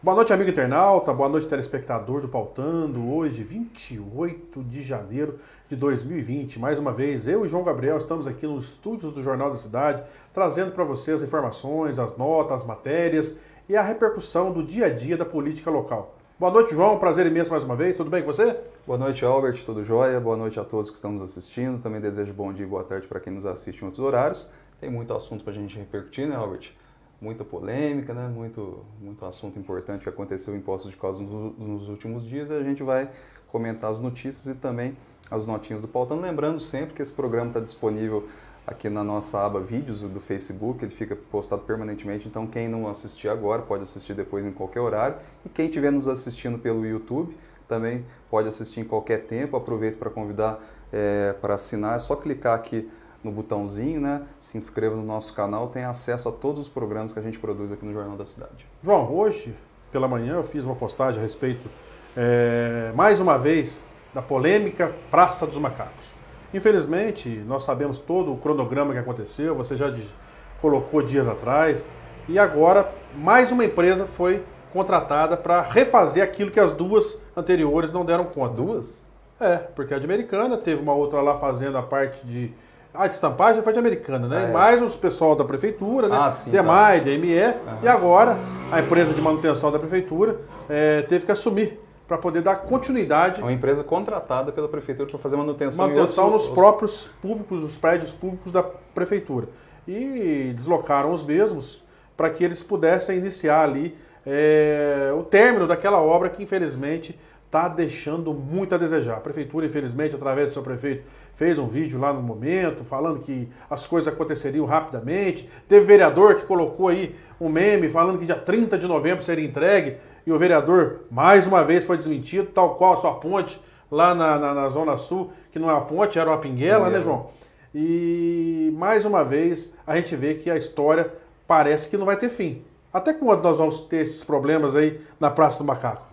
Boa noite, amigo internauta, boa noite, telespectador do Pautando. Hoje, 28 de janeiro de 2020. Mais uma vez, eu e João Gabriel estamos aqui nos estúdios do Jornal da Cidade, trazendo para você as informações, as notas, as matérias e a repercussão do dia a dia da política local. Boa noite, João. Prazer imenso mais uma vez. Tudo bem com você? Boa noite, Albert. Tudo jóia? Boa noite a todos que estão nos assistindo. Também desejo bom dia e boa tarde para quem nos assiste em outros horários. Tem muito assunto para a gente repercutir, né, Albert? Muita polêmica, né? Muito assunto importante que aconteceu em Poços de Caldas nos últimos dias. E a gente vai comentar as notícias e também as notinhas do Pautando. Lembrando sempre que esse programa está disponível aqui na nossa aba Vídeos do Facebook, ele fica postado permanentemente, então quem não assistir agora pode assistir depois em qualquer horário. E quem estiver nos assistindo pelo YouTube também pode assistir em qualquer tempo. Aproveito para convidar para assinar, é só clicar aqui no botãozinho, né? Se inscreva no nosso canal, tem acesso a todos os programas que a gente produz aqui no Jornal da Cidade. João, hoje pela manhã eu fiz uma postagem a respeito, mais uma vez, da polêmica Praça dos Macacos. Infelizmente, nós sabemos todo o cronograma que aconteceu, você já colocou dias atrás, e agora mais uma empresa foi contratada para refazer aquilo que as duas anteriores não deram conta. Duas? Porque a de Americana, teve uma outra lá fazendo a parte de... A de estampagem foi de Americana, né? Mais os pessoal da prefeitura, né? Sim, DEMAI, DME, e agora a empresa de manutenção da prefeitura teve que assumir para poder dar continuidade. É uma empresa contratada pela prefeitura para fazer manutenção nos próprios públicos, nos prédios públicos da prefeitura. E deslocaram os mesmos para que eles pudessem iniciar ali o término daquela obra que, infelizmente, está deixando muito a desejar. A prefeitura, infelizmente, através do seu prefeito, fez um vídeo lá no momento, falando que as coisas aconteceriam rapidamente. Teve vereador que colocou aí um meme falando que dia 30 de novembro seria entregue, e o vereador, mais uma vez, foi desmentido, tal qual a sua ponte lá na Zona Sul, que não é uma ponte, era uma pinguela, né, João? E, mais uma vez, a gente vê que a história parece que não vai ter fim. Até quando nós vamos ter esses problemas aí na Praça do Macaco?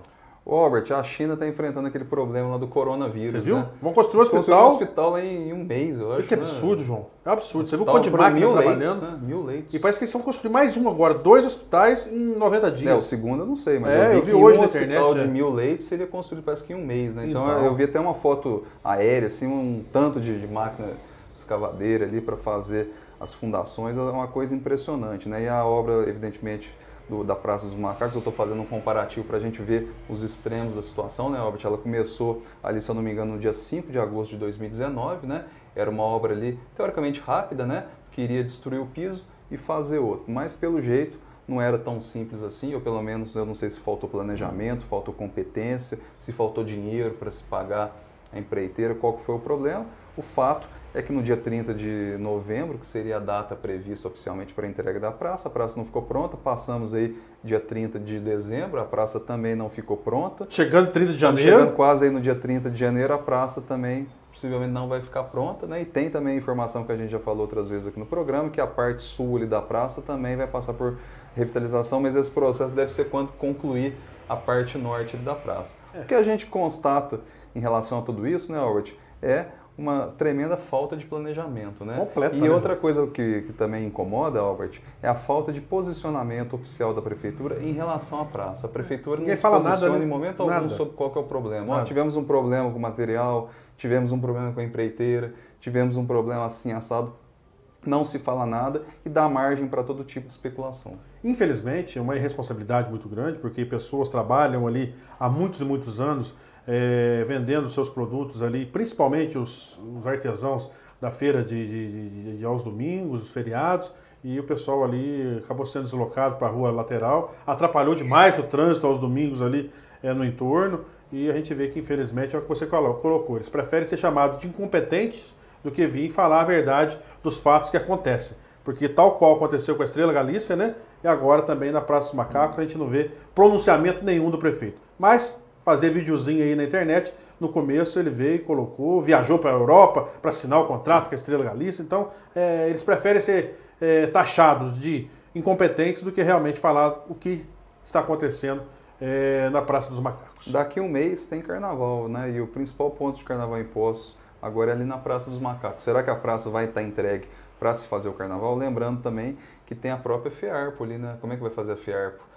Ô, Albert, a China está enfrentando aquele problema lá do coronavírus. Você viu? Né? Vão construir um hospital. Construir um hospital lá em um mês, eu acho. Que absurdo, João. É absurdo. Você viu quanto de máquina trabalhando? Né? 1000 leitos. E parece que eles vão construir mais um agora, 2 hospitais em 90 dias. O segundo eu não sei, mas eu vi vi que hoje um na hospital internet, de 1000 leitos seria construído parece que em um mês, né? Então Então. eu vi até uma foto aérea, assim, um tanto de máquina escavadeira ali para fazer as fundações, é uma coisa impressionante, né? E a obra, evidentemente, da Praça dos Macacos, eu estou fazendo um comparativo para a gente ver os extremos da situação, né, Albert? Ela começou ali, se eu não me engano, no dia 5 de agosto de 2019, né? Era uma obra ali, teoricamente rápida, né? Que iria destruir o piso e fazer outro. Mas, pelo jeito, não era tão simples assim, ou pelo menos, eu não sei se faltou planejamento, faltou competência, se faltou dinheiro para se pagar a empreiteira, qual que foi o problema. O fato é que no dia 30 de novembro, que seria a data prevista oficialmente para a entrega da praça, a praça não ficou pronta, passamos aí dia 30 de dezembro, a praça também não ficou pronta. Chegando 30 de janeiro? Chegando quase aí no dia 30 de janeiro, a praça também possivelmente não vai ficar pronta, né? E tem também a informação que a gente já falou outras vezes aqui no programa, que a parte sul ali da praça também vai passar por revitalização, mas esse processo deve ser quando concluir a parte norte da praça. O que a gente constata em relação a tudo isso, né, Albert, é uma tremenda falta de planejamento, né? Completa, e outra coisa que também incomoda, Albert, é a falta de posicionamento oficial da prefeitura em relação à praça. A prefeitura não se posiciona em momento algum sobre qual que é o problema. Tivemos um problema com o material, tivemos um problema com a empreiteira, tivemos um problema assim assado. Não se fala nada e dá margem para todo tipo de especulação. Infelizmente, é uma irresponsabilidade muito grande, porque pessoas trabalham ali há muitos e muitos anos vendendo seus produtos ali, principalmente os artesãos da feira aos domingos, os feriados, e o pessoal ali acabou sendo deslocado para a rua lateral, atrapalhou demais o trânsito aos domingos ali no entorno, e a gente vê que, infelizmente, é o que você colocou. Eles preferem ser chamados de incompetentes do que vir falar a verdade dos fatos que acontecem. Porque tal qual aconteceu com a Estrela Galícia, né? E agora também na Praça dos Macacos a gente não vê pronunciamento nenhum do prefeito. Mas fazer videozinho aí na internet, no começo ele veio e colocou, viajou para a Europa para assinar o contrato com a Estrela Galícia. Então eles preferem ser taxados de incompetentes do que realmente falar o que está acontecendo na Praça dos Macacos. Daqui um mês tem carnaval, né? E o principal ponto de carnaval em Poços agora é ali na Praça dos Macacos. Será que a praça vai estar entregue para se fazer o carnaval? Lembrando também que tem a própria FEARPO ali, né? Como é que vai fazer a FEARPO?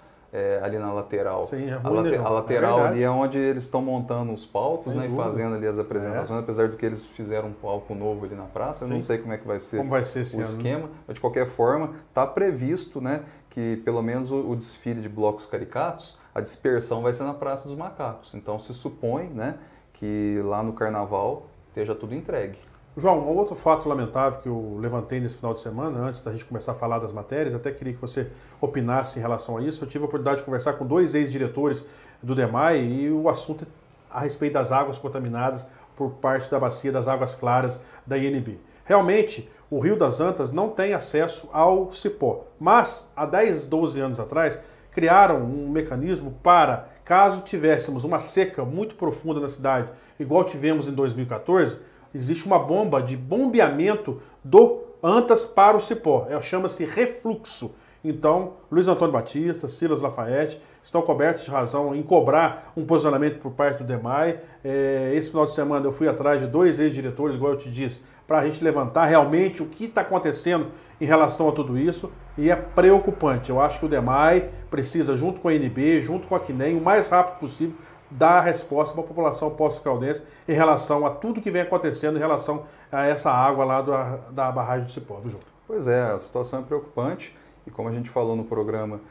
ali na lateral. Sim, é A, ruim, né, a lateral é ali é onde eles estão montando os palcos, sem né, e dúvida. fazendo ali as apresentações, apesar de que eles fizeram um palco novo ali na praça, eu não sei como é que vai ser, esse o ano, esquema, mas de qualquer forma está previsto, né, que pelo menos o desfile de blocos caricatos, a dispersão vai ser na Praça dos Macacos. Então se supõe, né, que lá no Carnaval esteja tudo entregue. João, um outro fato lamentável que eu levantei nesse final de semana, antes da gente começar a falar das matérias, até queria que você opinasse em relação a isso. Eu tive a oportunidade de conversar com 2 ex-diretores do DEMAI e o assunto é a respeito das águas contaminadas por parte da bacia das águas claras da INB. Realmente, o Rio das Antas não tem acesso ao cipó, mas há 10, 12 anos atrás, criaram um mecanismo para, caso tivéssemos uma seca muito profunda na cidade, igual tivemos em 2014, existe uma bomba de bombeamento do Antas para o cipó. Chama-se refluxo. Então, Luiz Antônio Batista, Silas Lafayette estão cobertos de razão em cobrar um posicionamento por parte do DEMAI. Esse final de semana eu fui atrás de 2 ex-diretores, igual eu te disse, para a gente levantar realmente o que está acontecendo em relação a tudo isso. E é preocupante. Eu acho que o DEMAI precisa, junto com a INB, junto com a CNEM, o mais rápido possível, dar a resposta para a população poços-caldense em relação a tudo que vem acontecendo em relação a essa água lá da barragem do Cipó, viu, João? Pois é, a situação é preocupante e como a gente falou no programa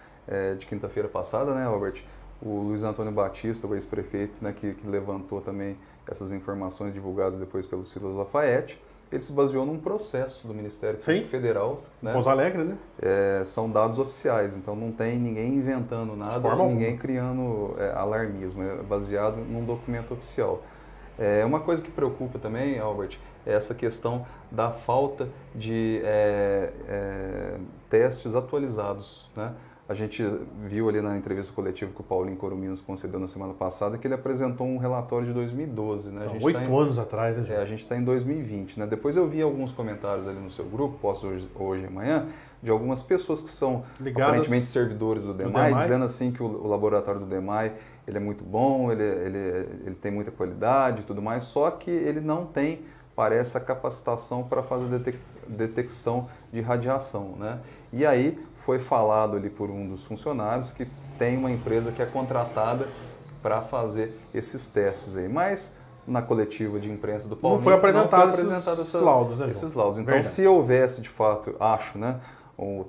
de quinta-feira passada, né, Albert, o Luiz Antônio Batista, o ex-prefeito, né, que levantou também essas informações divulgadas depois pelo Silas Lafayette, ele se baseou num processo do Ministério Público Federal. Né? Pouso Alegre, né? São dados oficiais, então não tem ninguém inventando nada, ninguém criando alarmismo, é baseado num documento oficial. Uma coisa que preocupa também, Albert, é essa questão da falta de testes atualizados, né? A gente viu ali na entrevista coletiva que o Paulinho Coruminas concedeu na semana passada que ele apresentou um relatório de 2012. Né? Então, 8 anos atrás, né, João? A gente está em 2020. Né? Depois eu vi alguns comentários ali no seu grupo, posto hoje e amanhã, de algumas pessoas que são ligadas, aparentemente servidores do DEMAI, dizendo assim que o laboratório do DEMAI ele é muito bom, ele tem muita qualidade e tudo mais, só que ele não tem, parece, a capacitação para fazer detecção de radiação, né? E aí foi falado ali por um dos funcionários que tem uma empresa que é contratada para fazer esses testes aí. Mas na coletiva de imprensa do Paulinho não foi apresentado esses laudos, né, João? Esses laudos. Então, verdade, se houvesse de fato, acho, né,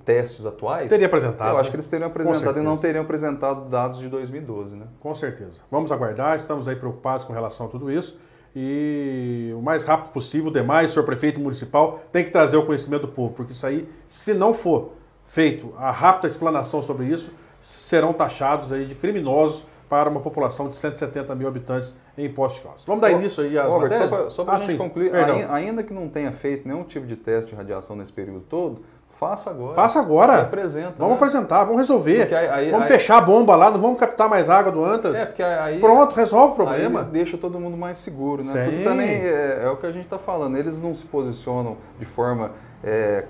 testes atuais, teria apresentado. Eu acho que eles teriam apresentado e não teriam apresentado dados de 2012, né? Com certeza. Vamos aguardar, estamos aí preocupados com relação a tudo isso. E o mais rápido possível, o demais, o senhor prefeito municipal, tem que trazer o conhecimento do povo, porque isso aí, se não for feito a rápida explanação sobre isso, serão taxados aí de criminosos para uma população de 170 mil habitantes em Poços de Caldas. Vamos dar início aí às Robert, matérias? só para a gente concluir, ainda que não tenha feito nenhum tipo de teste de radiação nesse período todo, faça agora. Faça agora. Apresenta, vamos apresentar, vamos resolver. Aí, vamos fechar a bomba lá, não vamos captar mais água do Antas. Porque aí, pronto, resolve o problema. Aí deixa todo mundo mais seguro, né? Sim. Porque também é o que a gente está falando, eles não se posicionam de forma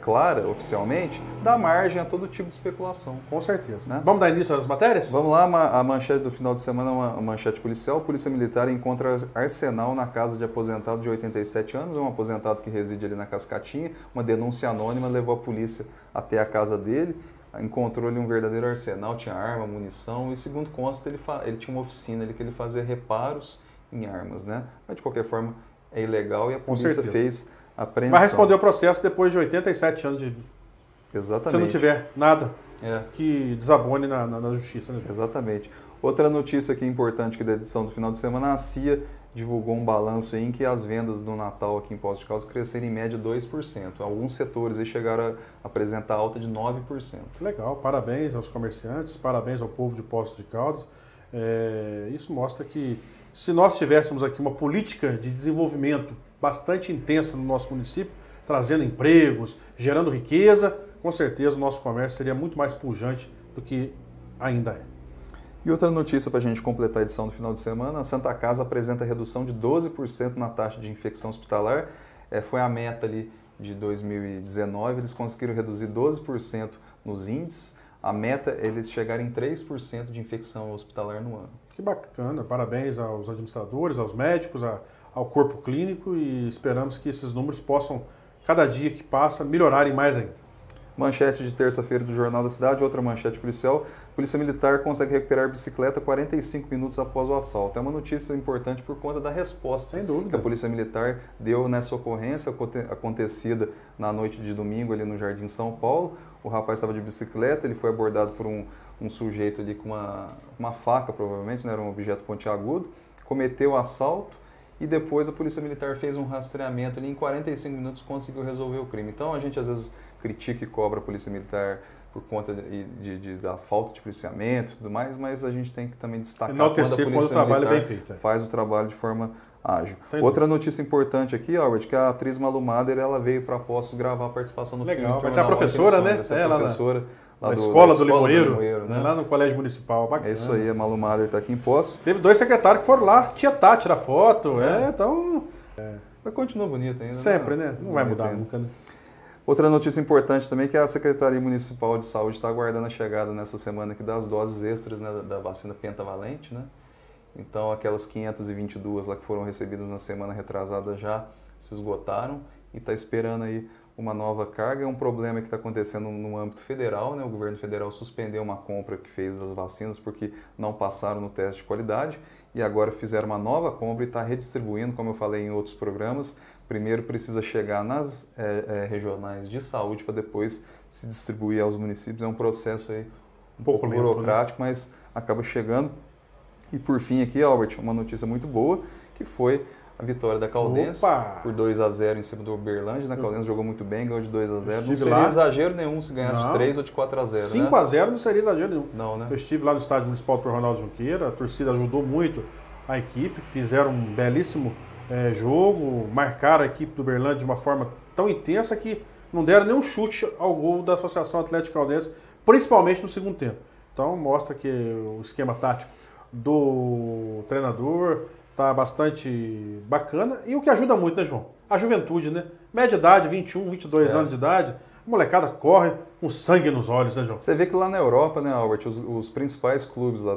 clara, oficialmente, dá margem a todo tipo de especulação. Com certeza. Né? Vamos dar início às matérias? Vamos lá, a manchete do final de semana é uma manchete policial. Polícia Militar encontra arsenal na casa de aposentado de 87 anos, um aposentado que reside ali na Cascatinha. Uma denúncia anônima levou a polícia até a casa dele, encontrou ali um verdadeiro arsenal, tinha arma, munição e, segundo consta, ele tinha uma oficina ali que ele fazia reparos em armas, né? Mas, de qualquer forma, é ilegal e a polícia fez apreensão. Vai responder o processo depois de 87 anos de vida. Exatamente. Se não tiver nada que desabone na justiça. Né? Exatamente. Outra notícia aqui importante que da edição do final de semana, a CIA divulgou um balanço aí em que as vendas do Natal aqui em Poços de Caldas cresceram em média 2%. Alguns setores aí chegaram a apresentar alta de 9%. Legal, parabéns aos comerciantes, parabéns ao povo de Poços de Caldas. Isso mostra que se nós tivéssemos aqui uma política de desenvolvimento bastante intensa no nosso município, trazendo empregos, gerando riqueza, com certeza o nosso comércio seria muito mais pujante do que ainda é. E outra notícia para a gente completar a edição do final de semana, a Santa Casa apresenta redução de 12% na taxa de infecção hospitalar. Foi a meta ali de 2019, eles conseguiram reduzir 12% nos índices. A meta é eles chegarem em 3% de infecção hospitalar no ano. Que bacana, parabéns aos administradores, aos médicos, ao corpo clínico e esperamos que esses números possam, cada dia que passa, melhorarem mais ainda. Manchete de terça-feira do Jornal da Cidade, outra manchete policial. Polícia Militar consegue recuperar bicicleta 45 minutos após o assalto. É uma notícia importante por conta da resposta Sem dúvida. que a Polícia Militar deu nessa ocorrência acontecida na noite de domingo ali no Jardim São Paulo. O rapaz estava de bicicleta, ele foi abordado por um sujeito ali com uma faca, provavelmente, né, era um objeto pontiagudo, cometeu o assalto e depois a Polícia Militar fez um rastreamento ali, em 45 minutos conseguiu resolver o crime. Então a gente às vezes critica e cobra a Polícia Militar por conta da falta de policiamento e tudo mais, mas a gente tem que também destacar quando o trabalho é bem feito. Faz o trabalho de forma ágil. Sem Outra dúvida. notícia importante aqui, Albert, que a atriz Malu Mader, ela veio para Poços gravar a participação no filme. Legal, vai ser a professora, né? Vai ser a professora da Escola do Limoeiro, né? Lá no Colégio Municipal. Bacana. É isso aí, a Malu Mader está aqui em Poços. Teve 2 secretários que foram lá tietar, tirar foto, então... Mas continua bonito ainda. Sempre, né? Não vai mudar nunca, né? Outra notícia importante também é que a Secretaria Municipal de Saúde está aguardando a chegada nessa semana aqui das doses extras, né, da vacina pentavalente, né? Então aquelas 522 lá que foram recebidas na semana retrasada já se esgotaram e está esperando aí uma nova carga. É um problema que está acontecendo no âmbito federal, né? O governo federal suspendeu uma compra que fez das vacinas porque não passaram no teste de qualidade e agora fizeram uma nova compra e está redistribuindo, como eu falei em outros programas. Primeiro precisa chegar nas regionais de saúde para depois se distribuir aos municípios. É um processo aí um pouco lento, burocrático, né? Mas acaba chegando. E por fim aqui, Albert, uma notícia muito boa, que foi a vitória da Caldense por 2-0 em cima do Uberlândia. A Caldense jogou muito bem, ganhou de 2-0. Não seria exagero nenhum se ganhar de 3 ou de 4-0. 5-0 não seria exagero nenhum. Não, né? Eu estive lá no estádio municipal do Ronaldo Junqueira, a torcida ajudou muito a equipe, fizeram um belíssimo jogo, marcaram a equipe do Uberlândia de uma forma tão intensa que não deram nenhum chute ao gol da Associação Atlética Caldense, principalmente no segundo tempo. Então mostra que o esquema tático do treinador está bastante bacana e o que ajuda muito, né, João? A juventude, né? Média idade, 21, 22 anos de idade, a molecada corre com sangue nos olhos, né, João? Você vê que lá na Europa, né, Albert, os principais clubes lá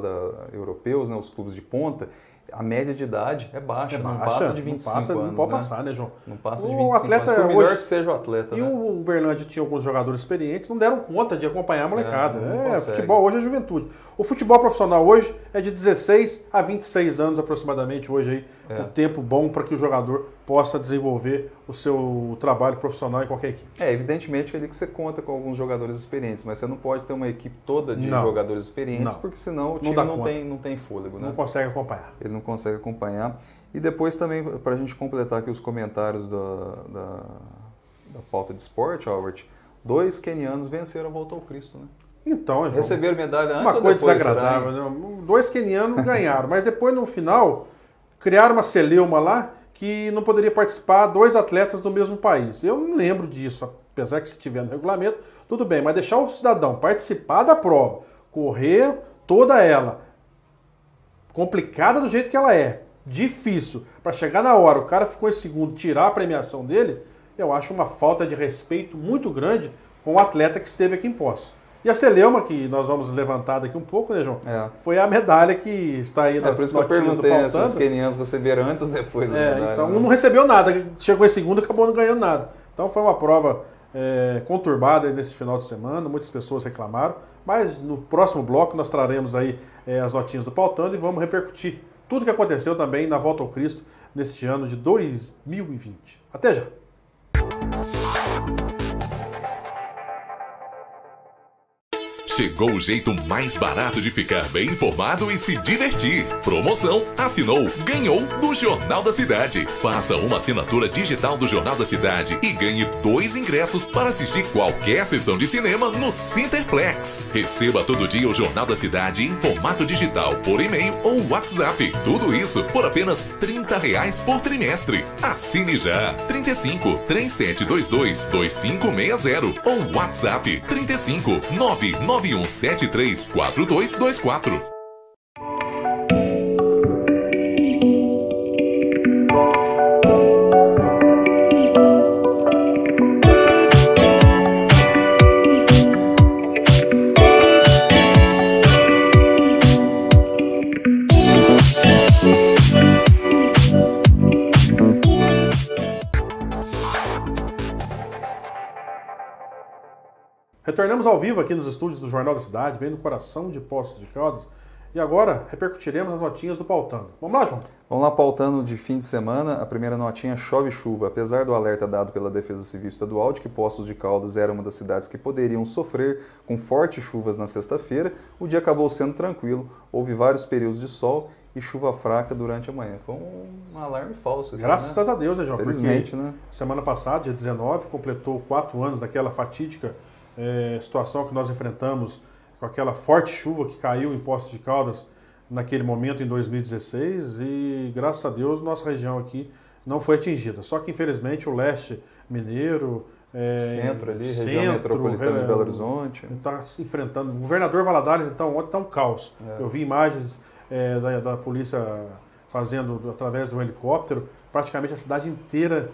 europeus, né, os clubes de ponta, a média de idade é baixa, não passa de 25 anos. Não pode passar, né, João? Não passa de 25 anos, por melhor que seja o atleta. E né? o Uberlândia tinha alguns jogadores experientes, não deram conta de acompanhar a molecada. Futebol hoje é juventude. O futebol profissional hoje é de 16 a 26 anos aproximadamente, hoje aí, um tempo bom para que o jogador possa desenvolver o seu trabalho profissional em qualquer equipe. Evidentemente ali que você conta com alguns jogadores experientes, mas você não pode ter uma equipe toda de jogadores experientes, porque senão o time não tem fôlego. Né? Não consegue acompanhar. Ele não consegue acompanhar. E depois também, para a gente completar aqui os comentários da pauta de esporte, Albert, 2 quenianos venceram a Volta ao Cristo, né? Então, João, receberam medalha antes uma ou coisa depois, desagradável, né? 2 quenianos ganharam, mas depois no final criaram uma celeuma lá que não poderia participar 2 atletas do mesmo país. Eu não lembro disso, apesar que se tiver no regulamento, tudo bem, mas deixar o cidadão participar da prova, correr toda ela, complicada do jeito que ela é, difícil, para chegar na hora, o cara ficou em segundo, tirar a premiação dele, eu acho uma falta de respeito muito grande com o atleta que esteve aqui em Poços. E a celeuma, que nós vamos levantar daqui um pouco, né, João? Foi a medalha que está aí nas notinhas do Pautando. Por isso que eu perguntei se os quenianos receberam antes ou depois da medalha. Então, um não recebeu nada, chegou em segundo e acabou não ganhando nada. Então foi uma prova conturbada nesse final de semana, muitas pessoas reclamaram, mas no próximo bloco nós traremos aí as notinhas do Pautando e vamos repercutir tudo o que aconteceu também na Volta ao Cristo neste ano de 2020. Até já! Chegou o jeito mais barato de ficar bem informado e se divertir. Promoção assinou, ganhou do Jornal da Cidade. Faça uma assinatura digital do Jornal da Cidade e ganhe 2 ingressos para assistir qualquer sessão de cinema no Cinterplex. Receba todo dia o Jornal da Cidade em formato digital por e-mail ou WhatsApp. Tudo isso por apenas R$30 por trimestre. Assine já. 35 3722 2560 ou WhatsApp 35 99173 4224. Retornamos ao vivo aqui nos estúdios do Jornal da Cidade, bem no coração de Poços de Caldas. E agora repercutiremos as notinhas do Pautando. Vamos lá, João? Vamos lá, pautando de fim de semana. A primeira notinha, chove chuva. Apesar do alerta dado pela Defesa Civil Estadual de que Poços de Caldas era uma das cidades que poderiam sofrer com fortes chuvas na sexta-feira, o dia acabou sendo tranquilo. Houve vários períodos de sol e chuva fraca durante a manhã. Foi um alarme falso. Graças a Deus, né, João? Felizmente, né? Semana passada, dia 19, completou 4 anos daquela fatídica situação que nós enfrentamos com aquela forte chuva que caiu em Poços de Caldas naquele momento, em 2016, e graças a Deus nossa região aqui não foi atingida. Só que infelizmente o leste mineiro, centro ali, região metropolitana de Belo Horizonte, está se enfrentando. O governador Valadares, então, ontem está um caos. Eu vi imagens da polícia fazendo através do helicóptero, praticamente a cidade inteira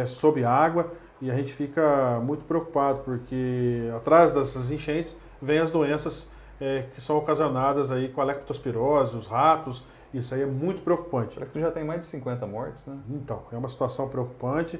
sob água, e a gente fica muito preocupado, porque atrás dessas enchentes vem as doenças que são ocasionadas aí com a leptospirose, os ratos. Isso aí é muito preocupante. Parece que já tem mais de 50 mortes, né? Então, é uma situação preocupante.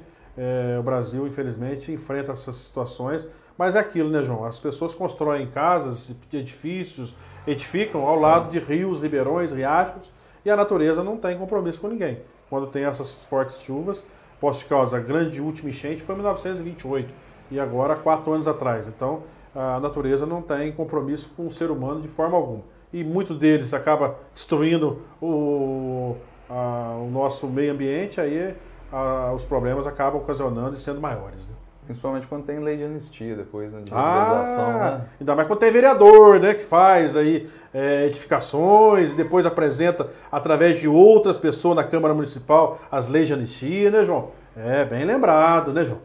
O Brasil, infelizmente, enfrenta essas situações. Mas é aquilo, né, João? As pessoas constroem casas, edifícios, edificam ao lado de rios, ribeirões, riachos, e a natureza não tem compromisso com ninguém. Quando tem essas fortes chuvas, Poços de Caldas, a grande última enchente foi em 1928, e agora 4 anos atrás. Então, a natureza não tem compromisso com o ser humano de forma alguma. E muitos deles acaba destruindo o nosso meio ambiente, aí os problemas acabam ocasionando e sendo maiores. Né? Principalmente quando tem lei de anistia depois, né, de regularização, né? Ainda mais quando tem vereador, né, que faz aí edificações e depois apresenta através de outras pessoas na Câmara Municipal as leis de anistia, né, João? Bem lembrado, né, João?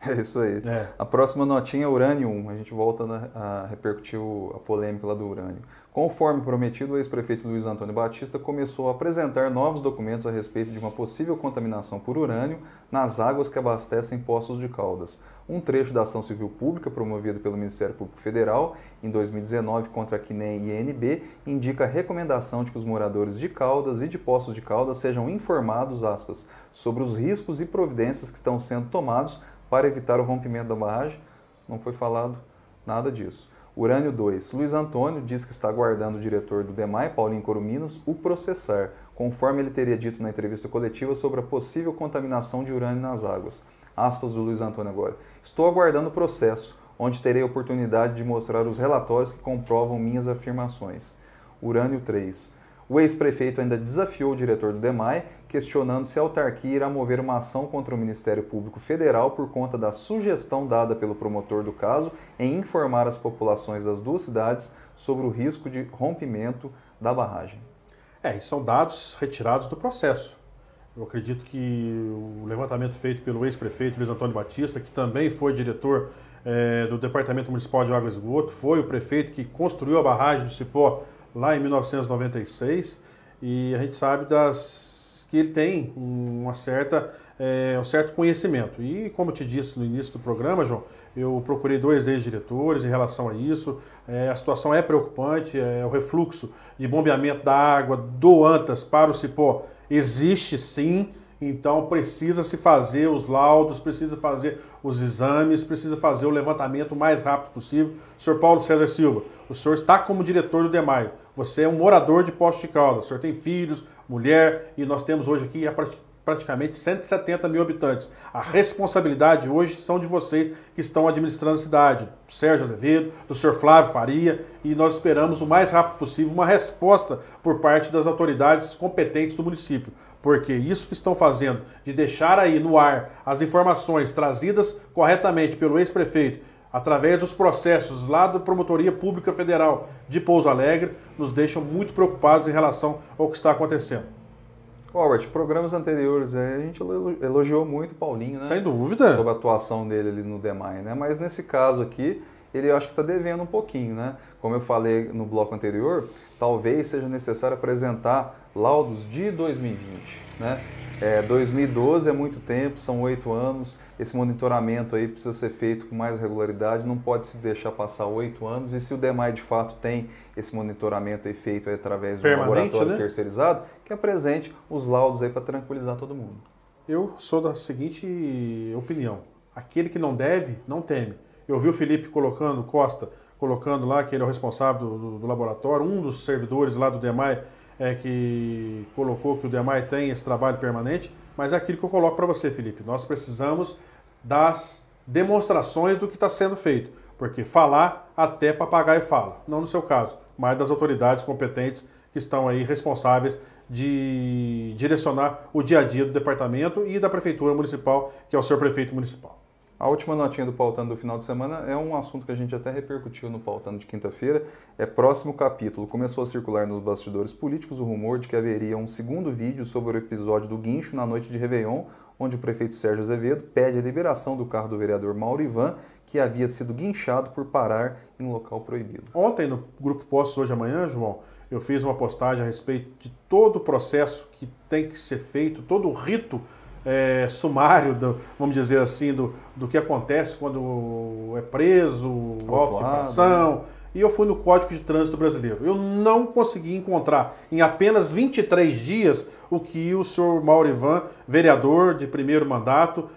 É isso aí. A próxima notinha é urânio 1. A gente volta a repercutir a polêmica lá do urânio. Conforme prometido, o ex-prefeito Luiz Antônio Batista começou a apresentar novos documentos a respeito de uma possível contaminação por urânio nas águas que abastecem Poços de Caldas. Um trecho da ação civil pública promovida pelo Ministério Público Federal em 2019 contra a CNEM e INB indica a recomendação de que os moradores de Caldas e de Poços de Caldas sejam informados, aspas, sobre os riscos e providências que estão sendo tomados para evitar o rompimento da barragem. Não foi falado nada disso. Urânio 2. Luiz Antônio diz que está aguardando o diretor do DEMAI, Paulinho Corominas, o processar, conforme ele teria dito na entrevista coletiva sobre a possível contaminação de urânio nas águas. Aspas do Luiz Antônio agora. Estou aguardando o processo, onde terei a oportunidade de mostrar os relatórios que comprovam minhas afirmações. Urânio 3. O ex-prefeito ainda desafiou o diretor do DEMAI, questionando se a autarquia irá mover uma ação contra o Ministério Público Federal por conta da sugestão dada pelo promotor do caso em informar as populações das duas cidades sobre o risco de rompimento da barragem. E são dados retirados do processo. Eu acredito que o levantamento feito pelo ex-prefeito Luiz Antônio Batista, que também foi diretor do Departamento Municipal de Água e Esgoto, foi o prefeito que construiu a barragem do Cipó lá em 1996, e a gente sabe que ele tem um certo conhecimento. E como eu te disse no início do programa, João, eu procurei 2 ex-diretores em relação a isso. A situação é preocupante, o refluxo de bombeamento da água do Antas para o Cipó existe sim. Então precisa se fazer os laudos, precisa fazer os exames, precisa fazer o levantamento o mais rápido possível. Senhor Paulo César Silva, o senhor está como diretor do DEMAI, você é um morador de Poços de Caldas, o senhor tem filhos, mulher, e nós temos hoje aqui praticamente 170 mil habitantes. A responsabilidade hoje são de vocês que estão administrando a cidade, do Sérgio Azevedo, do senhor Flávio Faria, e nós esperamos o mais rápido possível uma resposta por parte das autoridades competentes do município. Porque isso que estão fazendo, de deixar aí no ar as informações trazidas corretamente pelo ex-prefeito, através dos processos lá da Promotoria Pública Federal de Pouso Alegre, nos deixam muito preocupados em relação ao que está acontecendo. Robert, programas anteriores, a gente elogiou muito o Paulinho, né? Sem dúvida. Sobre a atuação dele ali no DEMAI, né? Mas nesse caso aqui, ele acho que está devendo um pouquinho, né? Como eu falei no bloco anterior, talvez seja necessário apresentar laudos de 2020, né? 2012 é muito tempo, são 8 anos, esse monitoramento aí precisa ser feito com mais regularidade, não pode se deixar passar 8 anos, e se o DEMAI de fato tem esse monitoramento aí feito aí através de um laboratório, né, terceirizado, que apresente os laudos aí para tranquilizar todo mundo. Eu sou da seguinte opinião, aquele que não deve, não teme. Eu vi o Felipe Costa, colocando lá que ele é o responsável do laboratório, um dos servidores lá do DEMAI que colocou que o DEMAI tem esse trabalho permanente, mas é aquilo que eu coloco para você, Felipe. Nós precisamos das demonstrações do que está sendo feito, porque falar até papagaio fala, não no seu caso, mas das autoridades competentes que estão aí responsáveis de direcionar o dia a dia do departamento e da prefeitura municipal, que é o senhor prefeito municipal. A última notinha do Pautando do final de semana é um assunto que a gente até repercutiu no Pautando de quinta-feira. É próximo capítulo. Começou a circular nos bastidores políticos o rumor de que haveria um segundo vídeo sobre o episódio do guincho na noite de Réveillon, onde o prefeito Sérgio Azevedo pede a liberação do carro do vereador Mauro Ivan, que havia sido guinchado por parar em local proibido. Ontem, no Grupo Postos Hoje Amanhã, João, eu fiz uma postagem a respeito de todo o processo que tem que ser feito, todo o rito sumário, vamos dizer assim, do que acontece quando é preso, auto de infração. E eu fui no Código de Trânsito Brasileiro. Eu não consegui encontrar em apenas 23 dias o que o senhor Mauro Ivan, vereador de primeiro mandato,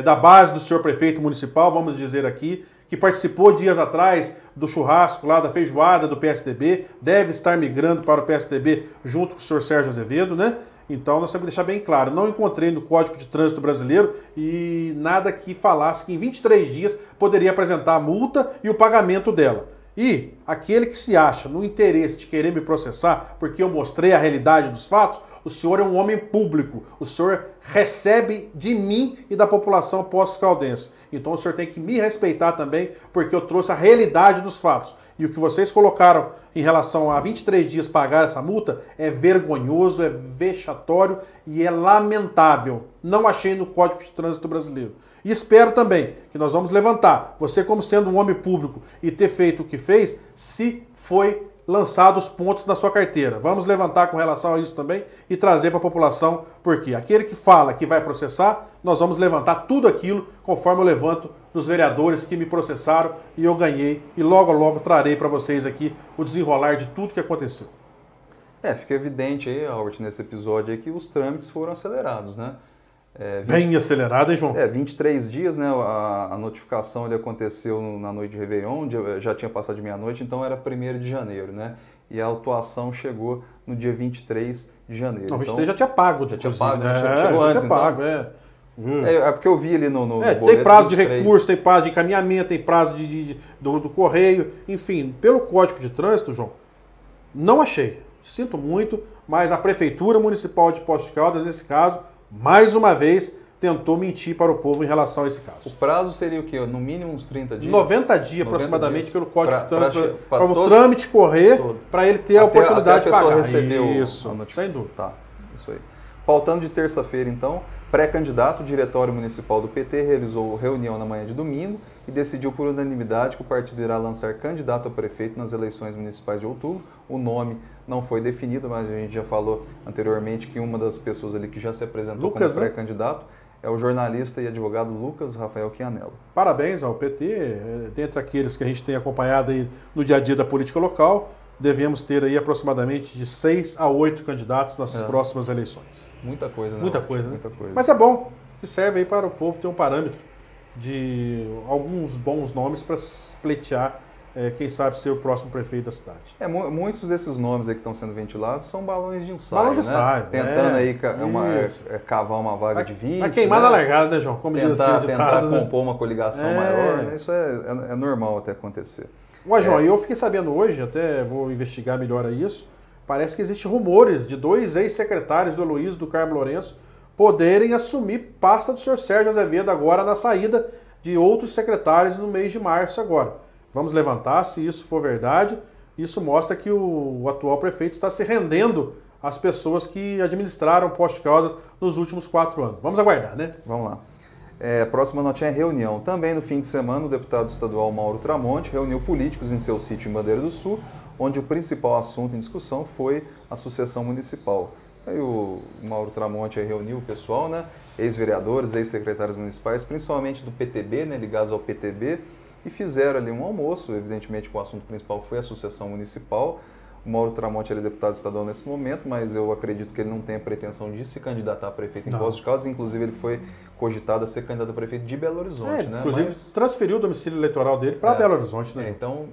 da base do senhor prefeito municipal, vamos dizer aqui, que participou dias atrás do churrasco lá, da feijoada do PSDB, deve estar migrando para o PSDB junto com o senhor Sérgio Azevedo, né? Então nós temos que deixar bem claro, não encontrei no Código de Trânsito Brasileiro e nada que falasse que em 23 dias poderia apresentar a multa e o pagamento dela. E aquele que se acha no interesse de querer me processar porque eu mostrei a realidade dos fatos, o senhor é um homem público, o senhor recebe de mim e da população poços-caldense. Então o senhor tem que me respeitar também porque eu trouxe a realidade dos fatos. E o que vocês colocaram em relação a 23 dias pagar essa multa é vergonhoso, é vexatório e é lamentável. Não achei no Código de Trânsito Brasileiro. E espero também que nós vamos levantar, você como sendo um homem público e ter feito o que fez, se foi lançado os pontos da sua carteira. Vamos levantar com relação a isso também e trazer para a população, porque aquele que fala que vai processar, nós vamos levantar tudo aquilo conforme eu levanto dos vereadores que me processaram e eu ganhei e logo logo trarei para vocês aqui o desenrolar de tudo que aconteceu. Fica evidente aí, Albert, nesse episódio aí que os trâmites foram acelerados, né? Bem acelerado, hein, João? 23 dias, né? A notificação ali aconteceu na noite de Réveillon, já tinha passado de meia-noite, então era 1º de janeiro, né? E a autuação chegou no dia 23 de janeiro. Não, 23 já tinha pago. Já tinha pago, chegou antes, já tinha pago, É porque eu vi ali no boleto, tem prazo 23. De recurso, tem prazo de encaminhamento, tem prazo do correio, enfim, pelo Código de Trânsito, João, não achei. Sinto muito, mas a Prefeitura Municipal de Poços de Caldas, nesse caso, mais uma vez, tentou mentir para o povo em relação a esse caso. O prazo seria o quê? No mínimo uns 30 dias? 90 dias aproximadamente dias. Pelo Código de Trânsito, para o trâmite correr, para ele ter a oportunidade de pagar. Recebeu isso, sem dúvida. Tá, isso aí. Pautando de terça-feira, então, pré-candidato, o Diretório Municipal do PT realizou reunião na manhã de domingo e decidiu por unanimidade que o partido irá lançar candidato a prefeito nas eleições municipais de outubro. O nome não foi definido, mas a gente já falou anteriormente que uma das pessoas ali que já se apresentou como pré-candidato é o jornalista e advogado Lucas Rafael Chianello. Parabéns ao PT, dentre aqueles que a gente tem acompanhado aí no dia a dia da política local, devemos ter aí aproximadamente de 6 a 8 candidatos nas próximas eleições. Muita coisa, né? Muita coisa, né? Muita coisa. Mas é bom, que serve aí para o povo ter um parâmetro de alguns bons nomes para pleitear, quem sabe, ser o próximo prefeito da cidade. Muitos desses nomes aí que estão sendo ventilados são balões de ensaio, balão de ensaio, né? Tentando aí cavar uma vaga de vice. Vai queimar na largada, né, João? Como diz assim, tentar compor uma coligação maior, né? Isso é normal até acontecer. Ué, João, eu fiquei sabendo hoje, até vou investigar melhor isso, parece que existem rumores de 2 ex-secretários do Heloísio e do Carmo Lourenço poderem assumir pasta do senhor Sérgio Azevedo agora na saída de outros secretários no mês de março agora. Vamos levantar, se isso for verdade, isso mostra que o atual prefeito está se rendendo às pessoas que administraram Poços de Caldas nos últimos 4 anos. Vamos aguardar, né? Vamos lá. Próxima notinha é reunião. Também no fim de semana, o deputado estadual Mauro Tramonte reuniu políticos em seu sítio em Bandeira do Sul, onde o principal assunto em discussão foi a sucessão municipal. Aí o Mauro Tramonte reuniu o pessoal, né? Ex-vereadores, ex-secretários municipais, principalmente do PTB, né? Ligados ao PTB, e fizeram ali um almoço. Evidentemente que o assunto principal foi a sucessão municipal. O Mauro Tramonte ele é deputado estadual nesse momento, mas eu acredito que ele não tem a pretensão de se candidatar a prefeito em Poços de Caldas. Inclusive, ele foi cogitado a ser candidato a prefeito de Belo Horizonte. Né? Inclusive, transferiu o domicílio eleitoral dele para Belo Horizonte. Né? Então,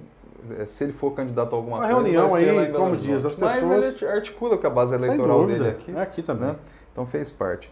se ele for candidato a alguma coisa, reunião vai ser aí, lá em Belo como Horizonte. diz, as pessoas... Mas ele articula com a base eleitoral dele aqui. É aqui também. Né? Então, fez parte.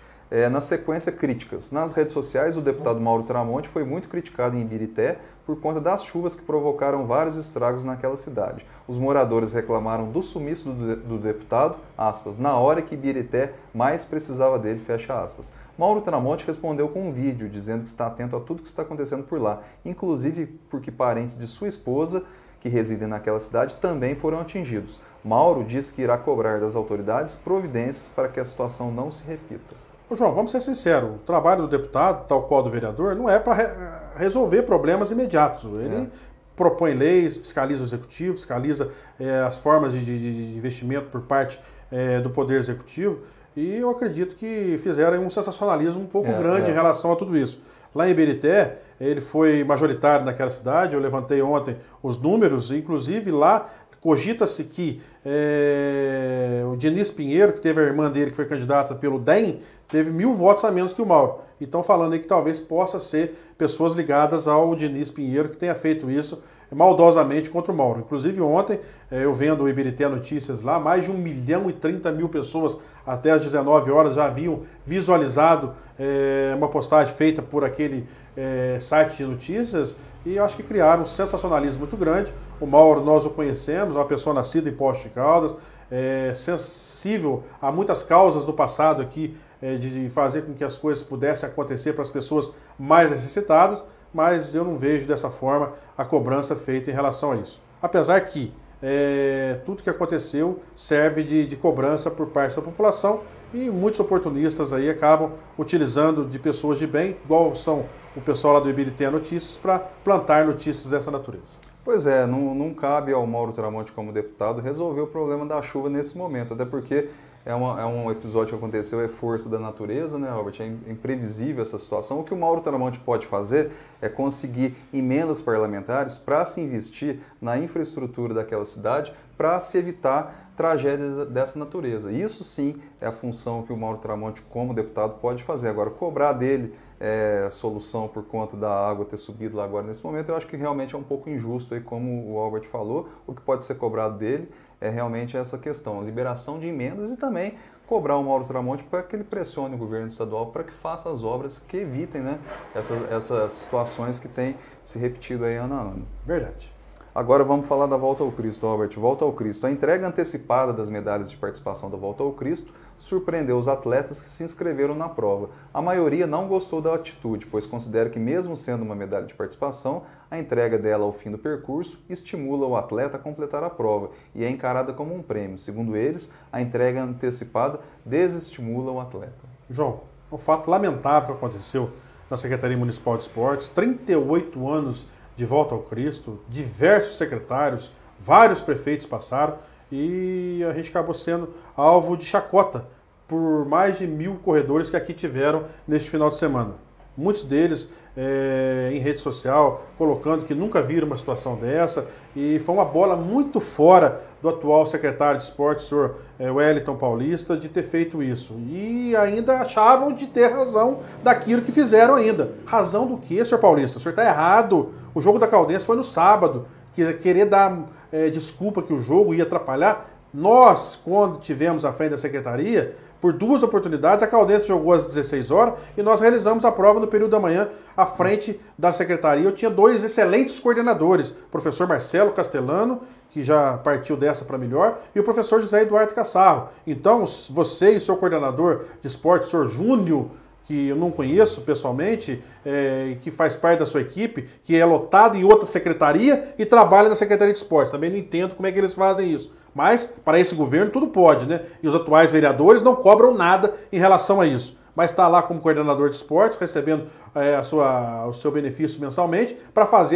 Na sequência, críticas. Nas redes sociais, o deputado Mauro Tramonte foi muito criticado em Ibirité por conta das chuvas que provocaram vários estragos naquela cidade. Os moradores reclamaram do sumiço do deputado, aspas, na hora que Ibirité mais precisava dele, fecha aspas. Mauro Tramonte respondeu com um vídeo dizendo que está atento a tudo que está acontecendo por lá, inclusive porque parentes de sua esposa, que residem naquela cidade, também foram atingidos. Mauro disse que irá cobrar das autoridades providências para que a situação não se repita. Ô João, vamos ser sinceros, o trabalho do deputado, tal qual do vereador, não é para resolver problemas imediatos. Ele propõe leis, fiscaliza o executivo, fiscaliza as formas de investimento por parte do Poder Executivo, e eu acredito que fizeram um sensacionalismo um pouco grande em relação a tudo isso. Lá em Ibirité, ele foi majoritário naquela cidade, eu levantei ontem os números, inclusive lá cogita-se que o Diniz Pinheiro, que teve a irmã dele que foi candidata pelo DEM, teve 1000 votos a menos que o Mauro. E estão falando aí que talvez possa ser pessoas ligadas ao Diniz Pinheiro que tenha feito isso maldosamente contra o Mauro. Inclusive ontem, eu vendo o Ibirité Notícias lá, mais de 1.030.000 pessoas até às 19 horas já haviam visualizado uma postagem feita por aquele site de notícias, e acho que criaram um sensacionalismo muito grande. O Mauro, nós o conhecemos, é uma pessoa nascida em Poços de Caldas, sensível a muitas causas do passado aqui, de fazer com que as coisas pudessem acontecer para as pessoas mais necessitadas, mas eu não vejo dessa forma a cobrança feita em relação a isso. Apesar que tudo que aconteceu serve de cobrança por parte da população, e muitos oportunistas aí acabam utilizando de pessoas de bem, igual são o pessoal lá do Ibirité Notícias, para plantar notícias dessa natureza. Pois é, não cabe ao Mauro Tramonte como deputado resolver o problema da chuva nesse momento, até porque é um episódio que aconteceu, é força da natureza, né, Robert? É imprevisível essa situação. O que o Mauro Tramonte pode fazer é conseguir emendas parlamentares para se investir na infraestrutura daquela cidade, para se evitar tragédias dessa natureza. Isso sim é a função que o Mauro Tramonte, como deputado, pode fazer. Agora, cobrar dele solução por conta da água ter subido lá agora nesse momento, eu acho que realmente é um pouco injusto, aí, como o Albert falou. O que pode ser cobrado dele é realmente essa questão, a liberação de emendas, e também cobrar o Mauro Tramonte para que ele pressione o governo estadual para que faça as obras que evitem, né, essas situações que têm se repetido aí ano a ano. Verdade. Agora vamos falar da Volta ao Cristo, Albert. Volta ao Cristo. A entrega antecipada das medalhas de participação da Volta ao Cristo surpreendeu os atletas que se inscreveram na prova. A maioria não gostou da atitude, pois considera que, mesmo sendo uma medalha de participação, a entrega dela ao fim do percurso estimula o atleta a completar a prova e é encarada como um prêmio. Segundo eles, a entrega antecipada desestimula o atleta. João, um fato lamentável que aconteceu na Secretaria Municipal de Esportes, 38 anos de Volta ao Cristo, diversos secretários, vários prefeitos passaram, e a gente acabou sendo alvo de chacota por mais de 1000 corredores que aqui tiveram neste final de semana. Muitos deles em rede social, colocando que nunca viram uma situação dessa, e foi uma bola muito fora do atual secretário de esporte, o senhor Wellington Paulista, de ter feito isso. E ainda achavam de ter razão daquilo que fizeram ainda. Razão do quê, senhor Paulista? O senhor está errado. O jogo da Caldense foi no sábado. Querer dar desculpa que o jogo ia atrapalhar. Nós, quando tivemos à frente da secretaria, por 2 oportunidades, a Caldense jogou às 16 horas e nós realizamos a prova no período da manhã à frente da secretaria. Eu tinha 2 excelentes coordenadores, o professor Marcelo Castellano, que já partiu dessa para melhor, e o professor José Eduardo Cassarro. Então, você e seu coordenador de esporte, o senhor Júnior, que eu não conheço pessoalmente, que faz parte da sua equipe, que é lotado em outra secretaria e trabalha na Secretaria de Esportes. Também não entendo como é que eles fazem isso. Mas, para esse governo, tudo pode, né? E os atuais vereadores não cobram nada em relação a isso. Mas está lá como coordenador de esportes, recebendo o seu benefício mensalmente, para fazer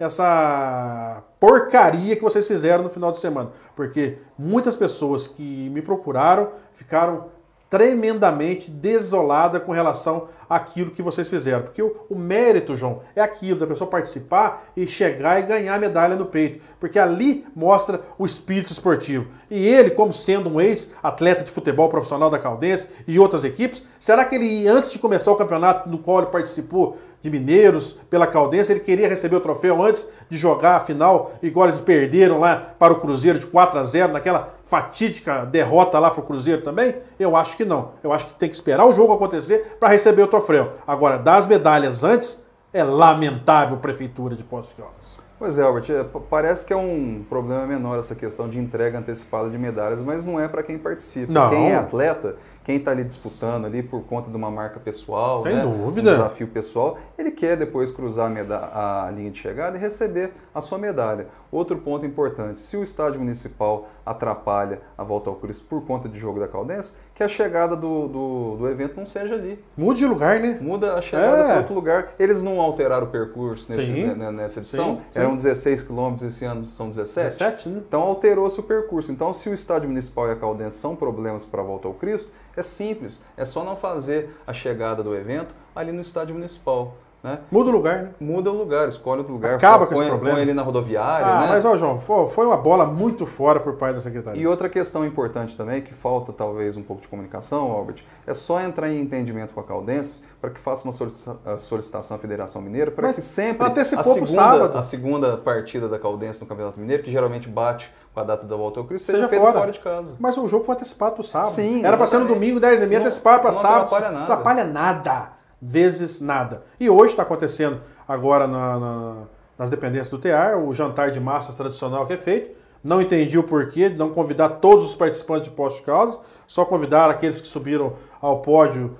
essa porcaria que vocês fizeram no final de semana. Porque muitas pessoas que me procuraram ficaram tremendamente desolada com relação aquilo que vocês fizeram. Porque o mérito, João, é aquilo da pessoa participar e chegar e ganhar a medalha no peito. Porque ali mostra o espírito esportivo. E ele, como sendo um ex-atleta de futebol profissional da Caldense e outras equipes, será que ele, antes de começar o campeonato no qual ele participou de Mineiros, pela Caldense, ele queria receber o troféu antes de jogar a final, igual eles perderam lá para o Cruzeiro de 4-0, naquela fatídica derrota lá para o Cruzeiro também? Eu acho que não. Eu acho que tem que esperar o jogo acontecer para receber o troféu. Agora, dar as medalhas antes, é lamentável, Prefeitura de Poços de Caldas. Pois é, Albert, parece que é um problema menor essa questão de entrega antecipada de medalhas, mas não é para quem participa. Não. Quem é atleta, quem está ali disputando ali por conta de uma marca pessoal, sem né, dúvida, um desafio pessoal, ele quer depois cruzar a linha de chegada e receber a sua medalha. Outro ponto importante, se o estádio municipal atrapalha a volta ao Cristo por conta de jogo da Caldense, que a chegada do evento não seja ali. Mude de lugar, né? Muda a chegada para outro lugar. Eles não alteraram o percurso nessa edição? Sim. Eram 16 quilômetros, esse ano são 17? 17, né? Então alterou-se o percurso. Então, se o estádio municipal e a Caldense são problemas para a volta ao Cristo, é simples. É só não fazer a chegada do evento ali no estádio municipal. Né? Muda o lugar, né? Muda o lugar, escolhe outro lugar. Acaba com esse problema. Põe ele na rodoviária, né? Mas, ó, João, foi uma bola muito fora por parte da Secretaria. E outra questão importante também, que falta talvez um pouco de comunicação, Albert, é só entrar em entendimento com a Caldense para que faça uma solicitação à Federação Mineira para que sempre a segunda partida da Caldense no Campeonato Mineiro, que geralmente bate com a data da volta ao Cristo, seja feita fora de casa. Mas o jogo foi antecipado para o sábado. Sim, era para ser no domingo, 10h30, antecipado para sábado. Não atrapalha nada. Atrapalha nada. Vezes nada. E hoje está acontecendo agora nas dependências do TEAR, o jantar de massas tradicional que é feito. Não entendi o porquê de não convidar todos os participantes de Poços de Caldas, só convidar aqueles que subiram ao pódio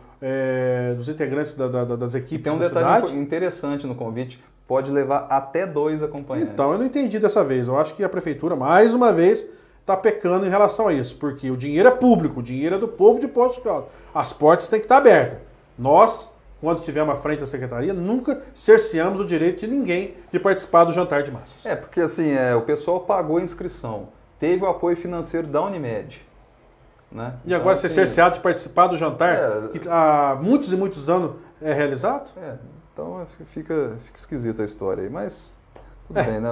dos integrantes das equipes da cidade. Tem um detalhe interessante no convite, pode levar até 2 acompanhantes. Então, eu não entendi dessa vez. Eu acho que a Prefeitura, mais uma vez, está pecando em relação a isso, porque o dinheiro é público, o dinheiro é do povo de Poços de Caldas. As portas têm que estar abertas. Nós, quando estivermos à frente da Secretaria, nunca cerceamos o direito de ninguém de participar do jantar de massas. Porque assim, o pessoal pagou a inscrição, teve o apoio financeiro da Unimed. Né? E agora ser cerceado de participar do jantar, que há muitos e muitos anos é realizado? Então fica esquisita a história aí, mas tudo bem, né?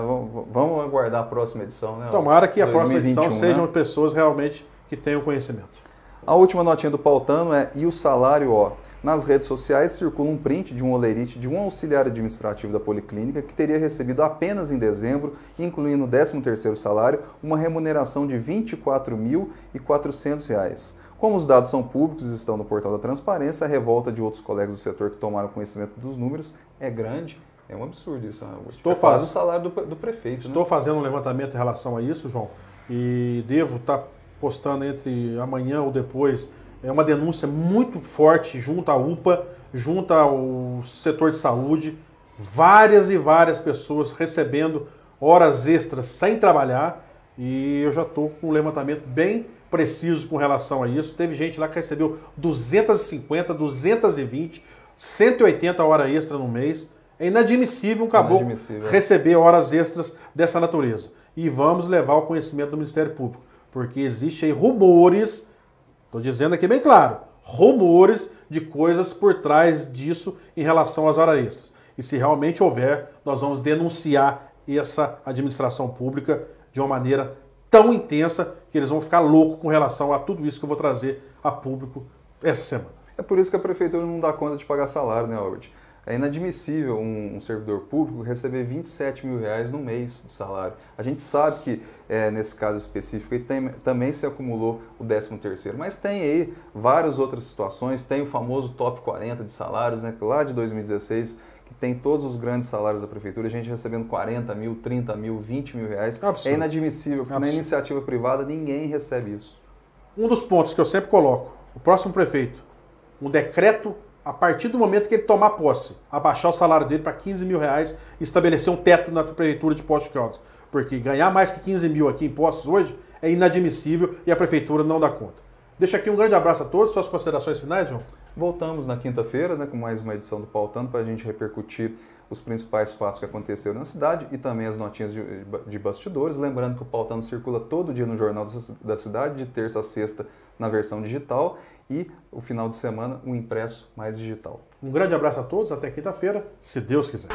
Vamos aguardar a próxima edição. Né? Tomara que a próxima 2021, edição sejam pessoas realmente que tenham conhecimento. A última notinha do Pautano e o salário, ó. Nas redes sociais circula um print de um olerite de um auxiliar administrativo da Policlínica que teria recebido apenas em dezembro, incluindo o 13º salário, uma remuneração de R$ 24.400. Como os dados são públicos e estão no portal da transparência, a revolta de outros colegas do setor que tomaram conhecimento dos números é grande. É um absurdo isso. Estou fazendo o salário do prefeito. Estou fazendo um levantamento em relação a isso, João, e devo estar postando entre amanhã ou depois uma denúncia muito forte junto à UPA, junto ao setor de saúde, várias e várias pessoas recebendo horas extras sem trabalhar, e eu já estou com um levantamento bem preciso com relação a isso. Teve gente lá que recebeu 250, 220, 180 horas extra no mês. É inadmissível um caboclo receber horas extras dessa natureza. E vamos levar ao conhecimento do Ministério Público, porque existe aí rumores, estou dizendo aqui bem claro, rumores de coisas por trás disso em relação às horas extras. E se realmente houver, nós vamos denunciar essa administração pública de uma maneira tão intensa que eles vão ficar loucos com relação a tudo isso que eu vou trazer a público essa semana. É por isso que a Prefeitura não dá conta de pagar salário, né, Albert? É inadmissível um servidor público receber R$27 mil no mês de salário. A gente sabe que, nesse caso específico, também se acumulou o 13º. Mas tem aí várias outras situações. Tem o famoso top 40 de salários, né, lá de 2016, que tem todos os grandes salários da Prefeitura, a gente recebendo 40 mil, 30 mil, 20 mil reais. Absurdo. É inadmissível, porque na iniciativa privada ninguém recebe isso. Um dos pontos que eu sempre coloco, o próximo prefeito, um decreto, a partir do momento que ele tomar posse, abaixar o salário dele para R$15 mil e estabelecer um teto na Prefeitura de Poços de Caldas. Porque ganhar mais que 15 mil aqui em Poços hoje é inadmissível e a Prefeitura não dá conta. Deixa aqui um grande abraço a todos, suas considerações finais, João? Voltamos na quinta-feira, né, com mais uma edição do Pautando para a gente repercutir os principais fatos que aconteceram na cidade e também as notinhas de bastidores. Lembrando que o Pautando circula todo dia no Jornal da Cidade, de terça a sexta na versão digital e o final de semana o impresso mais digital. Um grande abraço a todos, até quinta-feira, se Deus quiser.